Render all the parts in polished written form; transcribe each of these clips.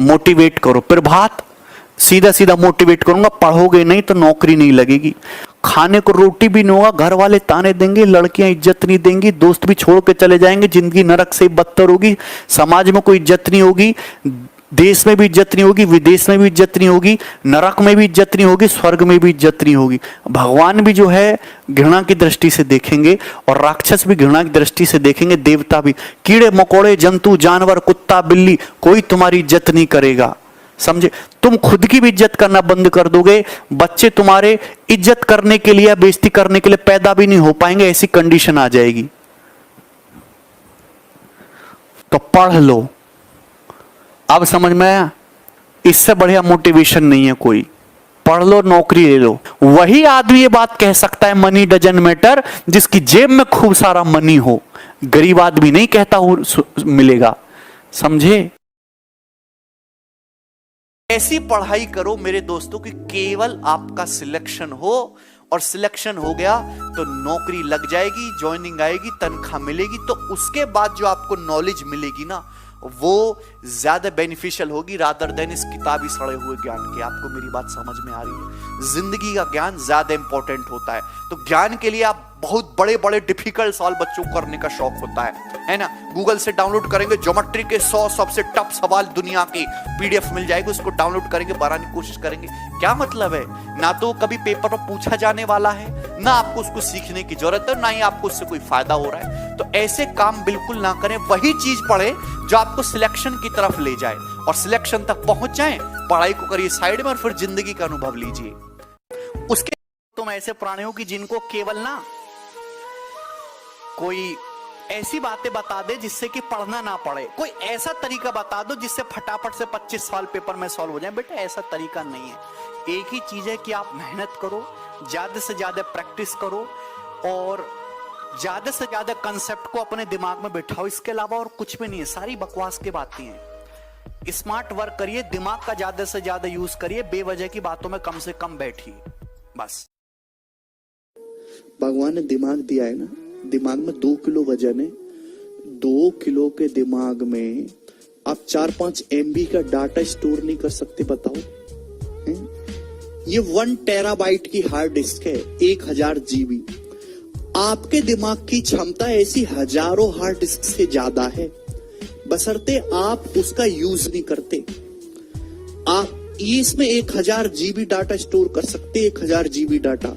Motivate करो। प्रभात सीधा सीधा मोटिवेट करूंगा, पढ़ोगे नहीं तो नौकरी नहीं लगेगी, खाने को रोटी भी नहीं होगा, घर वाले ताने देंगे, लड़कियां इज्जत नहीं देंगी, दोस्त भी छोड़ के चले जाएंगे, जिंदगी नरक से बदतर होगी, समाज में कोई इज्जत नहीं होगी, देश में भी इज्जत नहीं होगी, विदेश में भी इज्जत नहीं होगी, नरक में भी इज्जत नहीं होगी, स्वर्ग में भी इज्जत नहीं होगी। भगवान भी जो है घृणा की दृष्टि से देखेंगे और राक्षस भी घृणा की दृष्टि से देखेंगे, देवता भी। कीड़े मकोड़े, जंतु जानवर, कुत्ता बिल्ली, कोई तुम्हारी इज्जत नहीं करेगा, समझे। तुम खुद की भी इज्जत करना बंद कर दोगे, बच्चे तुम्हारे इज्जत करने के लिए, बेइज्जती करने के लिए पैदा भी नहीं हो पाएंगे, ऐसी कंडीशन आ जाएगी। तो पढ़ लो। अब समझ में आया, इससे बढ़िया मोटिवेशन नहीं है कोई। पढ़ लो, नौकरी ले लो। वही आदमी ये बात कह सकता है मनी डजंट मैटर, जिसकी जेब में खूब सारा मनी हो। गरीब आदमी नहीं कहता हो मिलेगा, समझे। ऐसी पढ़ाई करो मेरे दोस्तों कि केवल आपका सिलेक्शन हो, और सिलेक्शन हो गया तो नौकरी लग जाएगी, ज्वाइनिंग आएगी, तनख्वाह मिलेगी, तो उसके बाद जो आपको नॉलेज मिलेगी ना, वो ज्यादा बेनिफिशियल होगी रादर देन इस किताबी सड़े हुए ज्ञान के। आपको मेरी बात समझ में आ रही है? जिंदगी का ज्ञान ज्यादा इंपॉर्टेंट होता है। तो ज्ञान के लिए आप बहुत बड़े बड़े डिफिकल्ट सवाल बच्चों को करने का शौक होता है ना। गूगल से डाउनलोड करेंगे, ज्योमेट्री के 100 सबसे टफ सवाल दुनिया के पीडीएफ मिल जाएगी, उसको डाउनलोड करेंगे, बनाने की कोशिश करेंगे। क्या मतलब है? ना तो कभी पेपर पर पूछा जाने वाला है, ना आपको उसको सीखने की जरूरत है, ना ही आपको उससे कोई फायदा हो रहा है। तो ऐसे काम बिल्कुल ना करें। वही चीज पढ़े जो आपको सिलेक्शन की तरफ ले जाए, और सिलेक्शन तक पहुंच जाए, पढ़ाई को करिए साइड में और फिर जिंदगी का अनुभव लीजिए। उसके तुम ऐसे प्राणी हो कि जिनको केवल ना कोई ऐसी बातें बता दे जिससे कि पढ़ना ना पड़े, कोई ऐसा तरीका बता दो जिससे फटाफट से 25 सवाल पेपर में सॉल्व हो जाए। बेटा ऐसा तरीका नहीं है। एक ही चीज है कि आप मेहनत करो, ज्यादा से ज्यादा प्रैक्टिस करो, और ज्यादा से ज्यादा कंसेप्ट को अपने दिमाग में बैठाओ। इसके अलावा और कुछ भी नहीं है, सारी बकवास की बातें हैं। स्मार्ट वर्क करिए, दिमाग का ज्यादा से ज्यादा यूज करिए, बेवजह की बातों में कम से कम बैठिए, बस। भगवान ने दिमाग दिया है ना, दिमाग में 2 किलो वजन है। 2 किलो के दिमाग में आप 4-5 MB का डाटा स्टोर नहीं कर सकते, बताओ है? ये 1 टेराबाइट की हार्ड डिस्क है, 1000 GB। आपके दिमाग की क्षमता ऐसी हजारों हार्ड डिस्क से ज्यादा है, बशर्ते आप उसका यूज नहीं करते। आप इसमें 1000 GB डाटा स्टोर कर सकते, 1000 GB डाटा,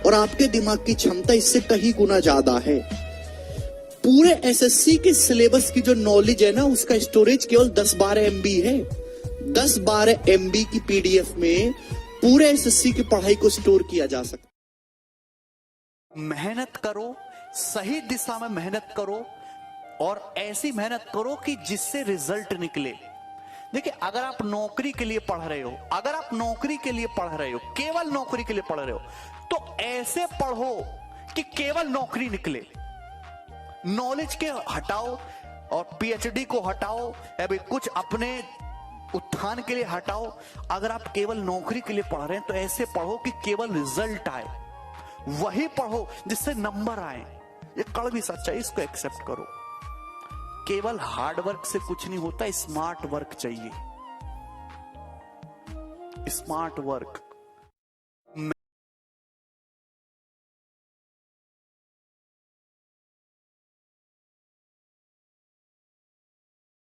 और आपके दिमाग की क्षमता इससे कहीं गुना ज्यादा है। पूरे SSC के सिलेबस की जो नॉलेज है ना, उसका स्टोरेज केवल 10-12 MB है। 10-12 MB की PDF में पूरे SSC की पढ़ाई को स्टोर किया जा सकता। मेहनत करो, सही दिशा में मेहनत करो, और ऐसी मेहनत करो कि जिससे रिजल्ट निकले। देखिए, अगर आप नौकरी के लिए पढ़ रहे हो, अगर आप नौकरी के लिए पढ़ रहे हो, केवल नौकरी के लिए पढ़ रहे हो, तो ऐसे पढ़ो कि केवल नौकरी निकले। नॉलेज के हटाओ और PhD को हटाओ, या भी कुछ अपने उत्थान के लिए हटाओ। अगर आप केवल नौकरी के लिए पढ़ रहे हैं तो ऐसे पढ़ो कि केवल रिजल्ट आए। वही पढ़ो जिससे नंबर आए। ये कड़वी सच्चाई, इसको एक्सेप्ट करो। केवल हार्ड वर्क से कुछ नहीं होता, स्मार्ट वर्क चाहिए, स्मार्ट वर्क।